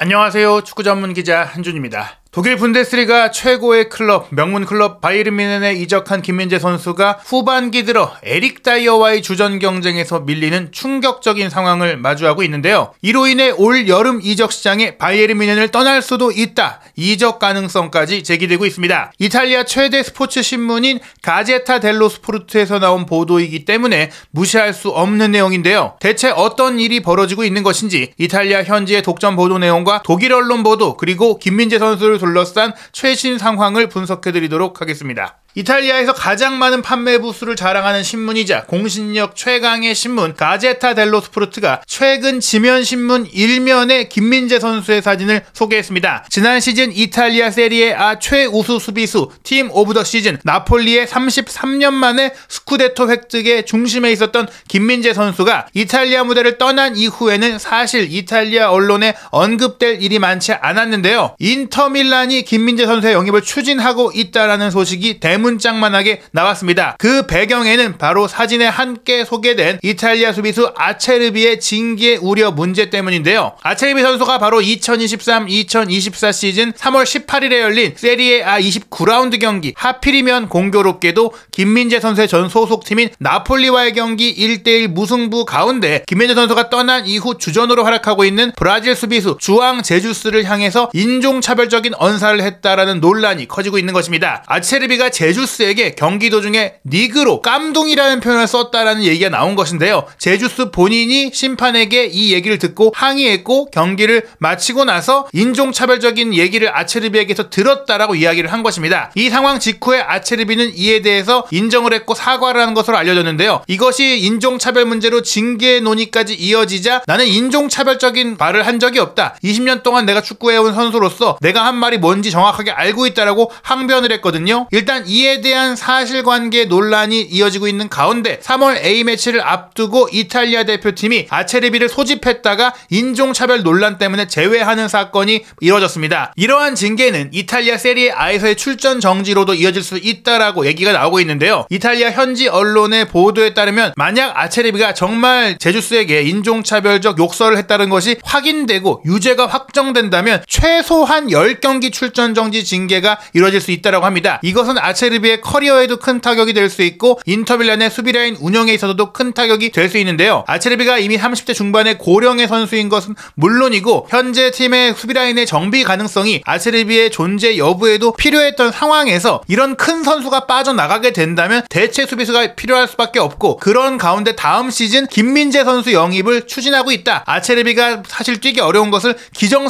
안녕하세요. 축구 전문 기자 한준입니다. 독일 분데스리가 최고의 클럽, 명문 클럽 바이에른 뮌헨에 이적한 김민재 선수가 후반기 들어 에릭 다이어와의 주전 경쟁에서 밀리는 충격적인 상황을 마주하고 있는데요. 이로 인해 올 여름 이적 시장에 바이에른 뮌헨을 떠날 수도 있다. 이적 가능성까지 제기되고 있습니다. 이탈리아 최대 스포츠 신문인 가제타 델로 스포르트에서 나온 보도이기 때문에 무시할 수 없는 내용인데요. 대체 어떤 일이 벌어지고 있는 것인지 이탈리아 현지의 독점 보도 내용과 독일 언론 보도 그리고 김민재 선수를 둘러싼 최신 상황을 분석해드리도록 하겠습니다. 이탈리아에서 가장 많은 판매 부수를 자랑하는 신문이자 공신력 최강의 신문 가제타 델로 스포르트가 최근 지면신문 1면에 김민재 선수의 사진을 소개했습니다. 지난 시즌 이탈리아 세리에 A 최우수 수비수 팀 오브 더 시즌 나폴리의 33년 만에 스쿠데토 획득의 중심에 있었던 김민재 선수가 이탈리아 무대를 떠난 이후에는 사실 이탈리아 언론에 언급될 일이 많지 않았는데요. 인터밀란이 김민재 선수의 영입을 추진하고 있다라는 소식이 문짝만하게 나왔습니다. 그 배경에는 바로 사진에 함께 소개된 이탈리아 수비수 아체르비의 징계 우려 문제 때문인데요. 아체르비 선수가 바로 2023-2024 시즌 3월 18일에 열린 세리에 A 29라운드 경기 하필이면 공교롭게도 김민재 선수의 전 소속팀인 나폴리와의 경기 1대1 무승부 가운데 김민재 선수가 떠난 이후 주전으로 활약하고 있는 브라질 수비수 주앙 제주스를 향해서 인종차별적인 언사를 했다라는 논란이 커지고 있는 것입니다. 아체르비가 제주스에게 경기 도중에 니그로 깜둥이라는 표현을 썼다라는 얘기가 나온 것인데요. 제주스 본인이 심판에게 이 얘기를 듣고 항의했고 경기를 마치고 나서 인종차별적인 얘기를 아체르비에게서 들었다라고 이야기를 한 것입니다. 이 상황 직후에 아체르비는 이에 대해서 인정을 했고 사과를 한 것으로 알려졌는데요. 이것이 인종차별 문제로 징계 논의까지 이어지자 나는 인종차별적인 말을 한 적이 없다. 20년 동안 내가 축구해온 선수로서 내가 한 말이 뭔지 정확하게 알고 있다라고 항변을 했거든요. 일단 이에 대한 사실관계 논란이 이어지고 있는 가운데 3월 A매치를 앞두고 이탈리아 대표팀이 아체르비를 소집했다가 인종차별 논란 때문에 제외하는 사건이 이뤄졌습니다. 이러한 징계는 이탈리아 세리에 A에서의 출전 정지로도 이어질 수 있다라고 얘기가 나오고 있는데요. 이탈리아 현지 언론의 보도에 따르면 만약 아체르비가 정말 제주스에게 인종차별적 욕설을 했다는 것이 확인되고 유죄가 확정된다면 최소한 10경기 출전 정지 징계가 이뤄질 수 있다고 합니다. 이것은 아체르비의 커리어에도 큰 타격이 될 수 있고 인터밀란의 수비라인 운영에 있어서도 큰 타격이 될 수 있는데요. 아체르비가 이미 30대 중반의 고령의 선수인 것은 물론이고 현재 팀의 수비라인의 정비 가능성이 아체르비의 존재 여부에도 필요했던 상황에서 이런 큰 선수가 빠져나가게 된다면 대체 수비수가 필요할 수밖에 없고 그런 가운데 다음 시즌 김민재 선수 영입을 추진하고 있다. 아체르비가 사실 뛰기 어려운 것을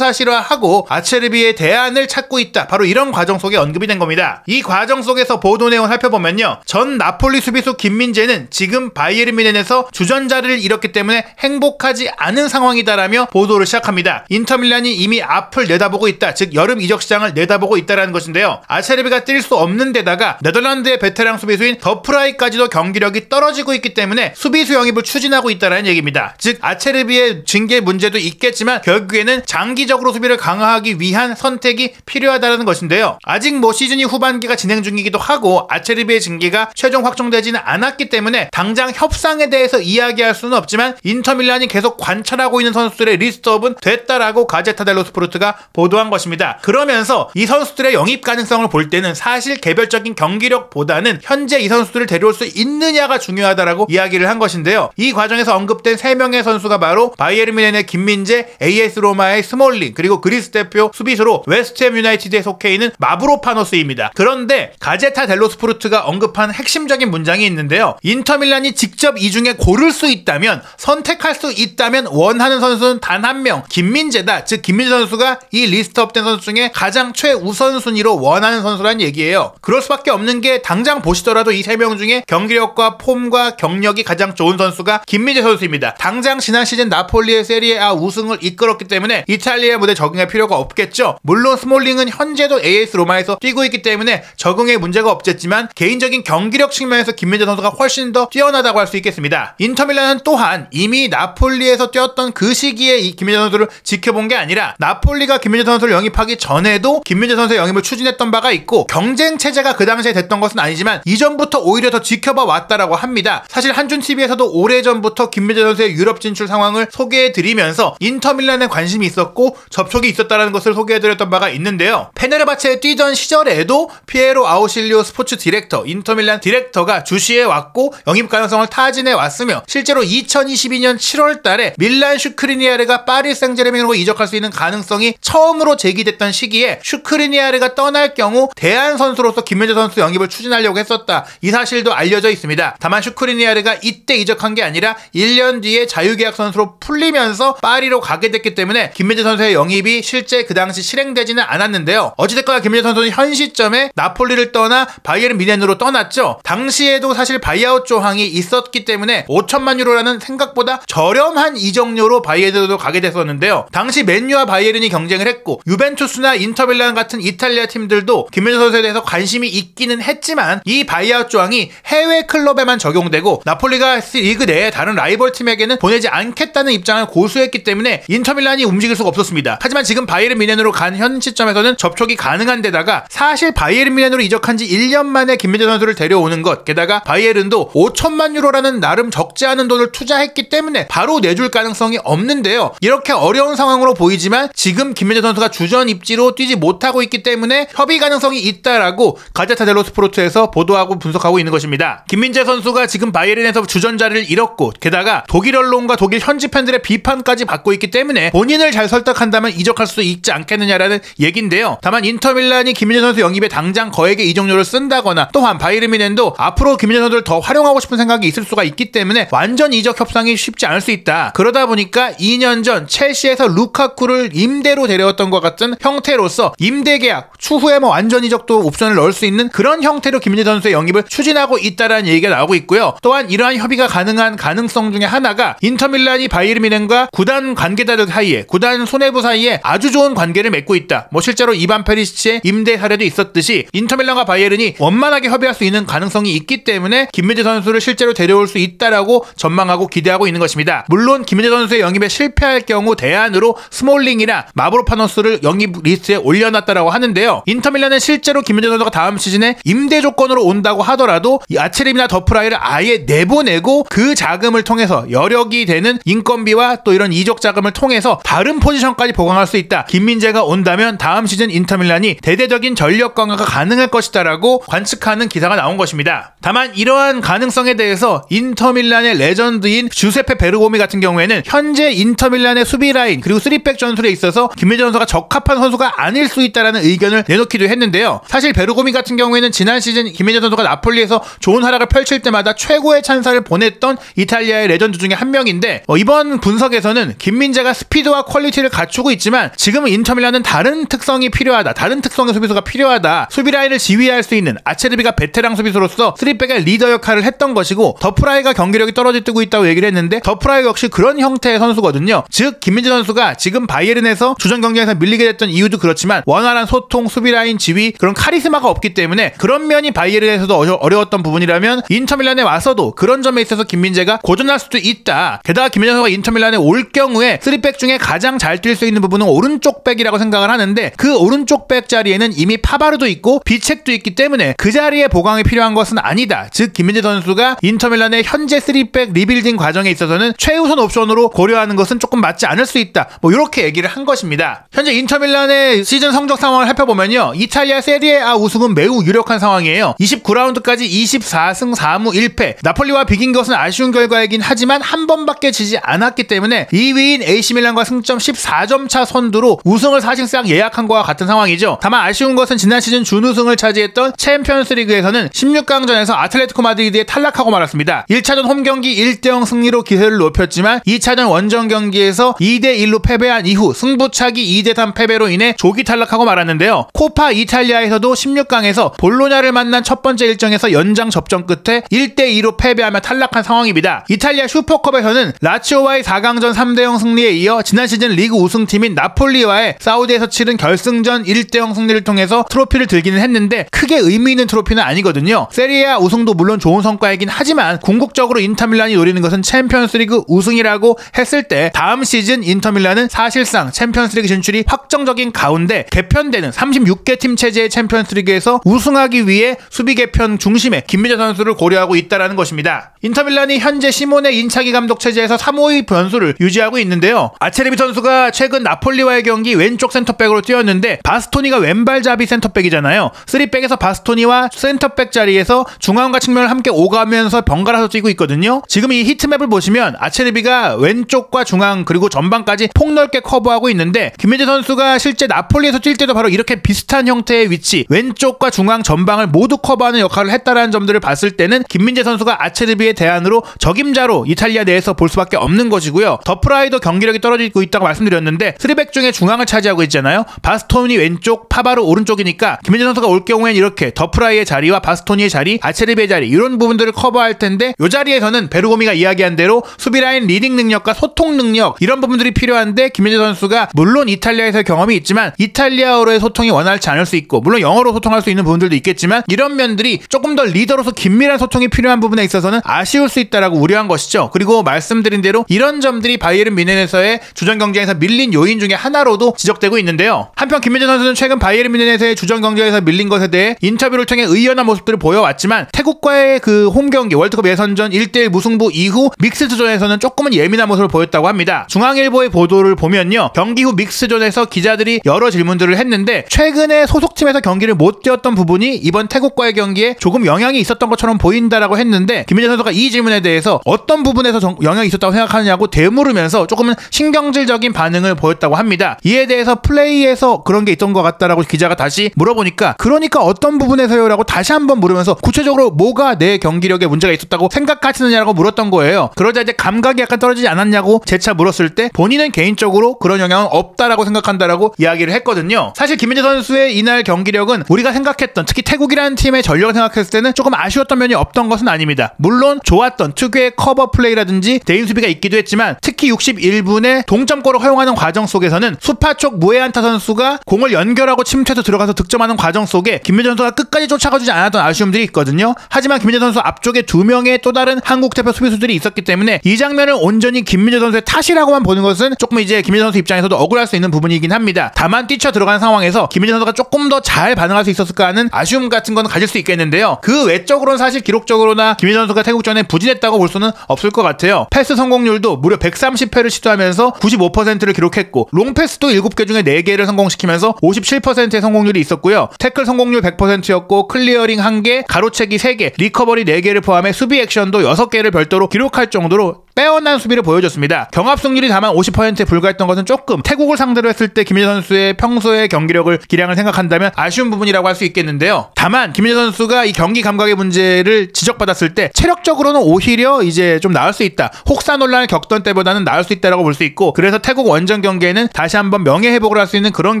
기정사실화하고 아체르비의 대안을 찾고 있다. 바로 이런 과정 속에 언급이 된 겁니다. 이 과정 속에서 보도 내용을 살펴보면요. 전 나폴리 수비수 김민재는 지금 바이에른 뮌헨에서 주전 자리를 잃었기 때문에 행복하지 않은 상황이다라며 보도를 시작합니다. 인터밀란이 이미 앞을 내다보고 있다. 즉 여름 이적 시장을 내다보고 있다라는 것인데요. 아체르비가 뛸 수 없는 데다가 네덜란드의 베테랑 수비수인 더프라이까지도 경기력이 떨어지고 있기 때문에 수비수 영입을 추진하고 있다라는 얘기입니다. 즉 아체르비의 징계 문제도 있겠지만 결국에는 장기적으로 수비를 강화하기 위한 선택이 필요하다는 것인데요. 아직 시즌이 후반기가 진행 중이기도 하고 아체르비의 징계가 최종 확정되지는 않았기 때문에 당장 협상에 대해서 이야기할 수는 없지만 인터밀란이 계속 관찰하고 있는 선수들의 리스트업은 됐다라고 가제타 델로 스포르트가 보도한 것입니다. 그러면서 이 선수들의 영입 가능성을 볼 때는 사실 개별적인 경기력보다는 현재 이 선수들을 데려올 수 있느냐가 중요하다라고 이야기를 한 것인데요. 이 과정에서 언급된 3명의 선수가 바로 바이에른 뮌헨의 김민재, AS 로마의 스몰링 그리고 그리스 대표 수비수로 웨스트햄 유나이티드에 속해 있는 마브로파노스입니다. 그런데 가제타 델로 스포르트가 언급한 핵심적인 문장이 있는데요. 인터밀란이 직접 이 중에 고를 수 있다면 선택할 수 있다면 원하는 선수는 단 한 명 김민재다. 즉 김민재 선수가 이 리스트업된 선수 중에 가장 최우선 순위로 원하는 선수란 얘기예요. 그럴 수밖에 없는 게 당장 보시더라도 이 3명 중에 경기력과 폼과 경력이 가장 좋은 선수가 김민재 선수입니다. 당장 지난 시즌 나폴리의 세리에 A 우승을 이끌었기 때문에 이탈리아 무대 적응할 필요가 없겠죠. 물론 스몰링은 현재도 AS 로마에서 뛰고 있기 때문에 적응의 문제 문제가 없겠지만 개인적인 경기력 측면에서 김민재 선수가 훨씬 더 뛰어나다고 할 수 있겠습니다. 인터밀란은 또한 이미 나폴리에서 뛰었던 그 시기에 이 김민재 선수를 지켜본 게 아니라 나폴리가 김민재 선수를 영입하기 전에도 김민재 선수의 영입을 추진했던 바가 있고 경쟁 체제가 그 당시에 됐던 것은 아니지만 이전부터 오히려 더 지켜봐 왔다라고 합니다. 사실 한준TV에서도 오래전부터 김민재 선수의 유럽 진출 상황을 소개해드리면서 인터밀란에 관심이 있었고 접촉이 있었다는 것을 소개해드렸던 바가 있는데요. 페네르바체에 뛰던 시절에도 피에로 아우실리오 스포츠 디렉터, 인터밀란 디렉터가 주시해 왔고 영입 가능성을 타진해 왔으며 실제로 2022년 7월 달에 밀란 슈크리니아르가 파리 생제르맹으로 이적할 수 있는 가능성이 처음으로 제기됐던 시기에 슈크리니아르가 떠날 경우 대안 선수로서 김민재 선수 영입을 추진하려고 했었다. 이 사실도 알려져 있습니다. 다만 슈크리니아르가 이때 이적한 게 아니라 1년 뒤에 자유계약 선수로 풀리면서 파리로 가게 됐기 때문에 김민재 선수의 영입이 실제 그 당시 실행되지는 않았는데요. 어찌됐거나 김민재 선수는 현 시점에 나폴리를 떠나 바이에른 뮌헨으로 떠났죠. 당시에도 사실 바이아웃 조항이 있었기 때문에 5천만 유로라는 생각보다 저렴한 이적료로 바이에른으로 가게 됐었는데요. 당시 맨유와 바이에른이 경쟁을 했고 유벤투스나 인터밀란 같은 이탈리아 팀들도 김민재 선수에 대해서 관심이 있기는 했지만 이 바이아웃 조항이 해외 클럽에만 적용되고 나폴리가 리그 내에 다른 라이벌 팀에게는 보내지 않겠다는 입장을 고수했기 때문에 인터밀란이 움직일 수가 없었습니다. 하지만 지금 바이에른 뮌헨으로 간 현 시점에서는 접촉이 가능한 데다가 사실 바이에른 뮌헨으로 이적한 지 1년 만에 김민재 선수를 데려오는 것, 게다가 바이에른도 5천만 유로라는 나름 적지 않은 돈을 투자했기 때문에 바로 내줄 가능성이 없는데요. 이렇게 어려운 상황으로 보이지만 지금 김민재 선수가 주전 입지로 뛰지 못하고 있기 때문에 협의 가능성이 있다라고 가제타 델로 스포르트에서 보도하고 분석하고 있는 것입니다. 김민재 선수가 지금 바이에른에서 주전 자리를 잃었고 게다가 독일 언론과 독일 현지 팬들의 비판까지 받고 있기 때문에 본인을 잘 설득한다면 이적할 수 있지 않겠느냐라는 얘긴데요. 다만 인터밀란이 김민재 선수 영입에 당장 거액의 이적료를 쓴다거나 또한 바이에른 뮌헨도 앞으로 김민재 선수를 더 활용하고 싶은 생각이 있을 수가 있기 때문에 완전 이적 협상이 쉽지 않을 수 있다. 그러다 보니까 2년 전 첼시에서 루카쿠를 임대로 데려왔던 것 같은 형태로서 임대 계약 추후에 뭐 완전 이적도 옵션을 넣을 수 있는 그런 형태로 김민재 선수의 영입을 추진하고 있다라는 얘기가 나오고 있고요. 또한 이러한 협의가 가능한 가능성 중에 하나가 인터밀란이 바이에른 뮌헨과 구단 관계자들 사이에 구단 수뇌부 사이에 아주 좋은 관계를 맺고 있다. 뭐 실제로 이반 페리시치의 임대 사례도 있었듯이 인터밀란과 바이에른이 원만하게 협의할 수 있는 가능성이 있기 때문에 김민재 선수를 실제로 데려올 수 있다라고 전망하고 기대하고 있는 것입니다. 물론 김민재 선수의 영입에 실패할 경우 대안으로 스몰링이나 마브로파노스를 영입 리스트에 올려놨다라고 하는데요. 인터밀란은 실제로 김민재 선수가 다음 시즌에 임대 조건으로 온다고 하더라도 이 아체림이나 더프라이를 아예 내보내고 그 자금을 통해서 여력이 되는 인건비와 또 이런 이적 자금을 통해서 다른 포지션까지 보강할 수 있다. 김민재가 온다면 다음 시즌 인터밀란이 대대적인 전력 강화가 가능할 것이다라고 관측하는 기사가 나온 것입니다. 다만 이러한 가능성에 대해서 인터밀란의 레전드인 주세페 베르고미 같은 경우에는 현재 인터밀란의 수비 라인 그리고 3백 전술에 있어서 김민재 선수가 적합한 선수가 아닐 수 있다라는 의견을 내놓기도 했는데요. 사실 베르고미 같은 경우에는 지난 시즌 김민재 선수가 나폴리에서 좋은 활약을 펼칠 때마다 최고의 찬사를 보냈던 이탈리아의 레전드 중에 한 명인데 이번 분석에서는 김민재가 스피드와 퀄리티를 갖추고 있지만 지금은 인터밀란은 다른 특성이 필요하다. 다른 특성의 수비수가 필요하다. 수비 라인을 지휘할 수 있는 아체르비가 베테랑 수비수로서 3백의 리더 역할을 했던 것이고 더프라이가 경기력이 떨어지고 있다고 얘기를 했는데 더프라이 역시 그런 형태의 선수거든요. 즉 김민재 선수가 지금 바이에른에서 주전 경쟁에서 밀리게 됐던 이유도 그렇지만 원활한 소통, 수비 라인 지휘 그런 카리스마가 없기 때문에 그런 면이 바이에른에서도 어려웠던 부분이라면 인터밀란에 와서도 그런 점에 있어서 김민재가 고전할 수도 있다. 게다가 김민재 선수가 인터밀란에 올 경우에 3백 중에 가장 잘 뛸 수 있는 부분은 오른쪽 백이라고 생각을 하는데 그 오른쪽 백 자리에는 이미 파바르도 있고 비책도 있기 때문에 그 자리에 보강이 필요한 것은 아니다. 즉 김민재 선수가 인터밀란의 현재 3백 리빌딩 과정에 있어서는 최우선 옵션으로 고려하는 것은 조금 맞지 않을 수 있다. 뭐 이렇게 얘기를 한 것입니다. 현재 인터밀란의 시즌 성적 상황을 살펴보면요. 이탈리아 세리에A 우승은 매우 유력한 상황이에요. 29라운드까지 24승 4무 1패. 나폴리와 비긴 것은 아쉬운 결과이긴 하지만 한 번밖에 지지 않았기 때문에 2위인 AC밀란과 승점 14점 차 선두로 우승을 사실상 예약한 것과 같은 상황이죠. 다만 아쉬운 것은 지난 시즌 준우승을 차지했던 챔피언스리그에서는 16강전에서 아틀레티코 마드리드에 탈락하고 말았습니다. 1차전 홈경기 1대0 승리로 기세를 높였지만 2차전 원정 경기에서 2대1로 패배한 이후 승부차기 2대3 패배로 인해 조기 탈락하고 말았는데요. 코파 이탈리아에서도 16강에서 볼로냐를 만난 첫 번째 일정에서 연장 접전 끝에 1대2로 패배하며 탈락한 상황입니다. 이탈리아 슈퍼컵에서는 라치오와의 4강전 3대0 승리에 이어 지난 시즌 리그 우승팀인 나폴리와의 사우디에서 치른 결승전 1대0 승리를 통해서 트로피를 들기는 했는데 그 크게 의미 있는 트로피는 아니거든요. 세리아 우승도 물론 좋은 성과이긴 하지만 궁극적으로 인터밀란이 노리는 것은 챔피언스리그 우승이라고 했을 때 다음 시즌 인터밀란은 사실상 챔피언스리그 진출이 확정적인 가운데 개편되는 36개 팀 체제의 챔피언스리그에서 우승하기 위해 수비 개편 중심에 김민재 선수를 고려하고 있다는 것입니다. 인터밀란이 현재 시모네 인차기 감독 체제에서 3-5위 변수를 유지하고 있는데요. 아체르비 선수가 최근 나폴리와의 경기 왼쪽 센터백으로 뛰었는데 바스토니가 왼발잡이 센터백이잖아요. 3백에서 바스토니와 센터백 자리에서 중앙과 측면을 함께 오가면서 번갈아서 뛰고 있거든요. 지금 이 히트맵을 보시면 아체르비가 왼쪽과 중앙 그리고 전방까지 폭넓게 커버하고 있는데 김민재 선수가 실제 나폴리에서 뛸 때도 바로 이렇게 비슷한 형태의 위치 왼쪽과 중앙 전방을 모두 커버하는 역할을 했다라는 점들을 봤을 때는 김민재 선수가 아체르비의 대안으로 적임자로 이탈리아 내에서 볼 수밖에 없는 것이고요. 더프라이도 경기력이 떨어지고 있다고 말씀드렸는데 3백 중에 중앙을 차지하고 있잖아요. 바스토니 왼쪽, 파바르 오른쪽이니까 김민재 선수가 올 경우에는 이렇게 더프라이의 자리와 바스토니의 자리, 아체르비의 자리 이런 부분들을 커버할 텐데 이 자리에서는 베르고미가 이야기한 대로 수비라인 리딩 능력과 소통 능력 이런 부분들이 필요한데 김민재 선수가 물론 이탈리아에서의 경험이 있지만 이탈리아어로의 소통이 원활치 않을 수 있고 물론 영어로 소통할 수 있는 부분들도 있겠지만 이런 면들이 조금 더 리더로서 긴밀한 소통이 필요한 부분에 있어서는 아쉬울 수 있다라고 우려한 것이죠. 그리고 말씀드린 대로 이런 점들이 바이에른 뮌헨에서의 주전 경쟁에서 밀린 요인 중에 하나로도 지적되고 있는데요. 한편 김민재 선수는 최근 바이에른 뮌헨에서의 주전 경쟁에서 밀린 것에 대해 인터뷰를 통해 의연한 모습들을 보여왔지만 태국과의 그 홈경기 월드컵 예선전 1대1 무승부 이후 믹스전에서는 조금은 예민한 모습을 보였다고 합니다. 중앙일보의 보도를 보면요. 경기 후 믹스전에서 기자들이 여러 질문들을 했는데 최근에 소속팀에서 경기를 못 뛰었던 부분이 이번 태국과의 경기에 조금 영향이 있었던 것처럼 보인다라고 했는데 김민재 선수가 이 질문에 대해서 어떤 부분에서 영향이 있었다고 생각하느냐고 되물으면서 조금은 신경질적인 반응을 보였다고 합니다. 이에 대해서 플레이에서 그런 게 있던 것 같다라고 기자가 다시 물어보니까 그러니까 어떤 부분에서요? 라고 다시 한번 물으면서 구체적으로 뭐가 내 경기력에 문제가 있었다고 생각하시느냐라고 물었던 거예요. 그러자 이제 감각이 약간 떨어지지 않았냐고 재차 물었을 때 본인은 개인적으로 그런 영향은 없다라고 생각한다라고 이야기를 했거든요. 사실 김민재 선수의 이날 경기력은 우리가 생각했던 특히 태국이라는 팀의 전력을 생각했을 때는 조금 아쉬웠던 면이 없던 것은 아닙니다. 물론 좋았던 특유의 커버 플레이라든지 대인 수비가 있기도 했지만 특히 61분에 동점골을 허용하는 과정 속에서는 수파촉 무에안타 선수가 공을 연결하고 침투해서 들어가서 득점하는 과정 속에 김민재 선수가 끝까지 쫓아가주지 않았던 아쉬움들이 있거든요. 하지만 김민재 선수 앞쪽에 2명의 또 다른 한국 대표 수비수들이 있었기 때문에 이 장면을 온전히 김민재 선수의 탓이라고만 보는 것은 조금 이제 김민재 선수 입장에서도 억울할 수 있는 부분이긴 합니다. 다만 뛰쳐 들어간 상황에서 김민재 선수가 조금 더 잘 반응할 수 있었을까 하는 아쉬움 같은 건 가질 수 있겠는데요. 그 외적으로는 사실 기록적으로나 김민재 선수가 태국전에 부진했다고 볼 수는 없을 것 같아요. 패스 성공률도 무려 130회를 시도하면서 95%를 기록했고 롱패스도 7개 중에 4개를 성공시키면서 57%의 성공률이 있었고요. 태클 성공률 100%였고 클리어링 1개, 가로채기 3개, 리커버리 4개를 포함해 수비 액션도 6개를 별도로 기록할 정도로 빼어난 수비를 보여줬습니다. 경합 승률이 다만 50%에 불과했던 것은 조금 태국을 상대로 했을 때 김민재 선수의 평소의 경기력을 기량을 생각한다면 아쉬운 부분이라고 할 수 있겠는데요. 다만 김민재 선수가 이 경기 감각의 문제를 지적받았을 때 체력적으로는 오히려 이제 좀 나을 수 있다. 혹사 논란을 겪던 때보다는 나을 수 있다라고 볼 수 있고 그래서 태국 원정 경기에는 다시 한번 명예회복을 할 수 있는 그런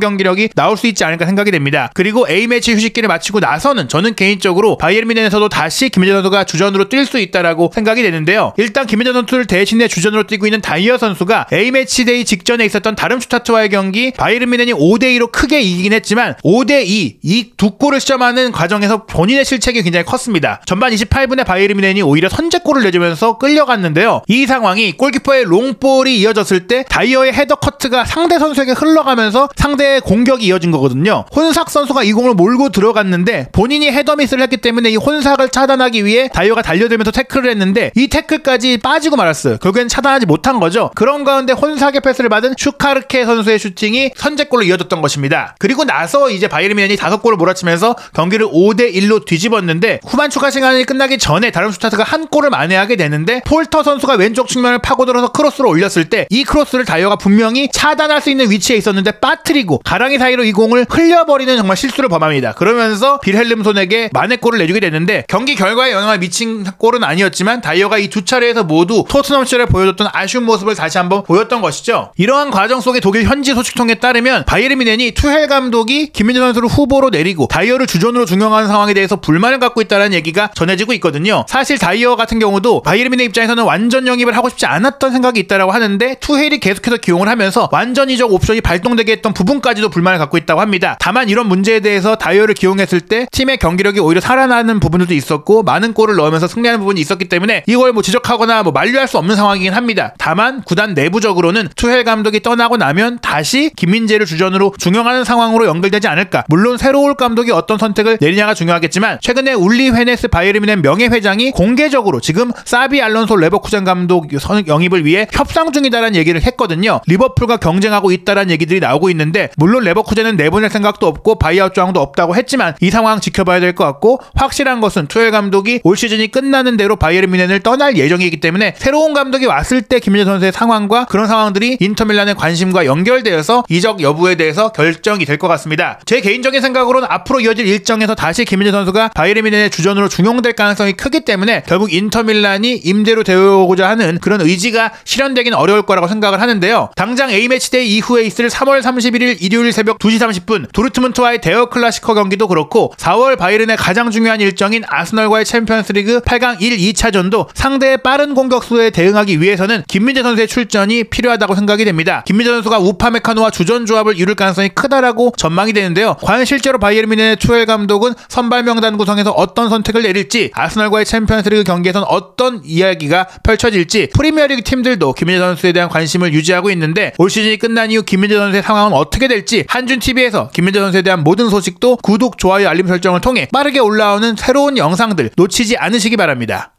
경기력이 나올 수 있지 않을까 생각이 됩니다. 그리고 A매치 휴식기를 마치고 나서는 저는 개인적으로 바이에른 뮌헨에서도 다시 김민재 선수가 주전으로 뛸 수 있다라고 생각이 되는데요. 일단 김민재 선수를 대신에 주전으로 뛰고 있는 다이어 선수가 A매치 데이 직전에 있었던 다름슈타트와의 경기 바이에른 뮌헨이 5대2로 크게 이기긴 했지만 5대2 이 두 골을 시점하는 과정에서 본인의 실책이 굉장히 컸습니다. 전반 28분에 바이에른 뮌헨이 오히려 선제골을 내주면서 끌려갔는데요. 이 상황이 골키퍼의 롱볼이 이어졌을 때 다이어의 헤더 커트가 상대 선수에게 흘러가면서 상대의 공격이 이어진 거거든요. 혼삭 선수가 이 공을 몰고 들어갔는데 본인이 헤더 미스를 했기 때문에 이 혼삭을 차단하기 위해 다이어가 달려들면서 태클을 했는데 이 태클까지 빠지고 말았어요. 결국엔 차단하지 못한 거죠. 그런 가운데 혼삭의 패스를 받은 슈카르케 선수의 슈팅이 선제골로 이어졌던 것입니다. 그리고 나서 이제 바이에른 뮌헨이 5골을 몰아치면서 경기를 5대1로 뒤집었는데 후반 추가 시간이 끝나기 전에 다름슈타트가 한 골을 만회하게 되는데 폴터 선수가 왼쪽 측면을 파고들어서 크로스로 올렸을 때 이 크로스를 다이어가 분명히 차단할 수 있는 위치에 있었는데 빠뜨리고 가랑이 사이로 이 공을 흘려버리는 정말 실수를 범합니다. 그러면서 빌헬름손에게 만회골을 내주게 됐는데 경기 결과에 영향을 미친 골은 아니었지만 다이어가 이 두 차례에서 모두 토트넘 시절에 보여줬던 아쉬운 모습을 다시 한번 보였던 것이죠. 이러한 과정 속에 독일 현지 소식통에 따르면 바이에른 뮌헨이 투헬 감독이 김민재 선수를 후보로 내리고 다이어를 주전으로 중용하는 상황에 대해서 불만을 갖고 있다는 얘기가 전해지고 있거든요. 사실 다이어 같은 경우도 바이에른 뮌헨 입장에서는 완전 영입을 하고 싶지 않았던 생각이 있다라고 하는데 투헬이 계속해서 기용을 하면서 완전 이적 옵션이 발동되게 했던 부분까지도 불만을 갖고 있다고 합니다. 다만 이런 문제에 대해서 다이어를 기용했을 때 팀의 경기력이 오히려 살아나는 부분들도 있었고 많은 골을 넣으면서 승리하는 부분이 있었기 때문에 이걸 지적하거나 만류할 수 없는 상황이긴 합니다. 다만 구단 내부적으로는 투헬 감독이 떠나고 나면 다시 김민재를 주전으로 중용하는 상황으로 연결되지 않을까. 물론 새로 올 감독이 어떤 선택을 내리냐가 중요하겠지만 최근에 울리 헤네스 바이에른 뮌헨 명예회장이 공개적으로 지금 사비 알론소 레버쿠젠 감독 영입을 위해 협상 중이다라는 얘기를 했거든요. 리버풀과 경쟁하고 있다라는 얘기들이 나오고 있는데 물론 레버쿠젠은 내보낼 생각도 없고 바이아웃 조항도 없다고 했지만 이 상황 지켜봐야 될 것 같고 확실한 것은 투헬 감독이 올 시즌이 끝나는 대로 바이에른 뮌헨을 떠날 예정이기 때문에 새로운 감독이 왔을 때 김민재 선수의 상황과 그런 상황들이 인터밀란의 관심과 연결되어서 이적 여부에 대해서 결정이 될 것 같습니다. 제 개인적인 생각으로는 앞으로 이어질 일정에서 다시 김민재 선수가 바이에른 뮌헨의 주전으로 중용될 가능성이 크기 때문에 결국 인터밀란이 임대로 데려오고자 하는 그런 의지가 실현되긴 어려울 거라고 생각을 하는데요. 당장 A매치데이 이후에 있을 3월 31일 일요일 새벽 2시 30분 도르트문트와의 대여 클라시커 경기도 그렇고 4월 바이에른의 가장 중요한 일정인 아스널과의 챔피언스리그 8강 1, 2차전도 상대의 빠른 공격수에 대응하기 위해서는 김민재 선수의 출전이 필요하다고 생각이 됩니다. 김민재 선수가 우파메카노와 주전 조합을 이룰 가능성이 크다라고 전망이 되는데요. 과연 실제로 바이에른 뮌헨의 투헬 감독은 선발 명단 구성에서 어떤 선택을 내릴지 아스널과의 챔피언스리그 경기에서는 어떤 이야기가 펼쳐질지 프리미어리그 팀들도 김민재 선수에 대한 관심을 유지하고 있는데 올 시즌이 끝난 이후 김민재 선수의 상황은 어떻게 될지 한준TV에서 김민재 선수에 대한 모든 소식도 구독, 좋아요, 알림 설정을 통해 빠르게 올라오는 새로운 영상들 놓치지 않으시기 바랍니다.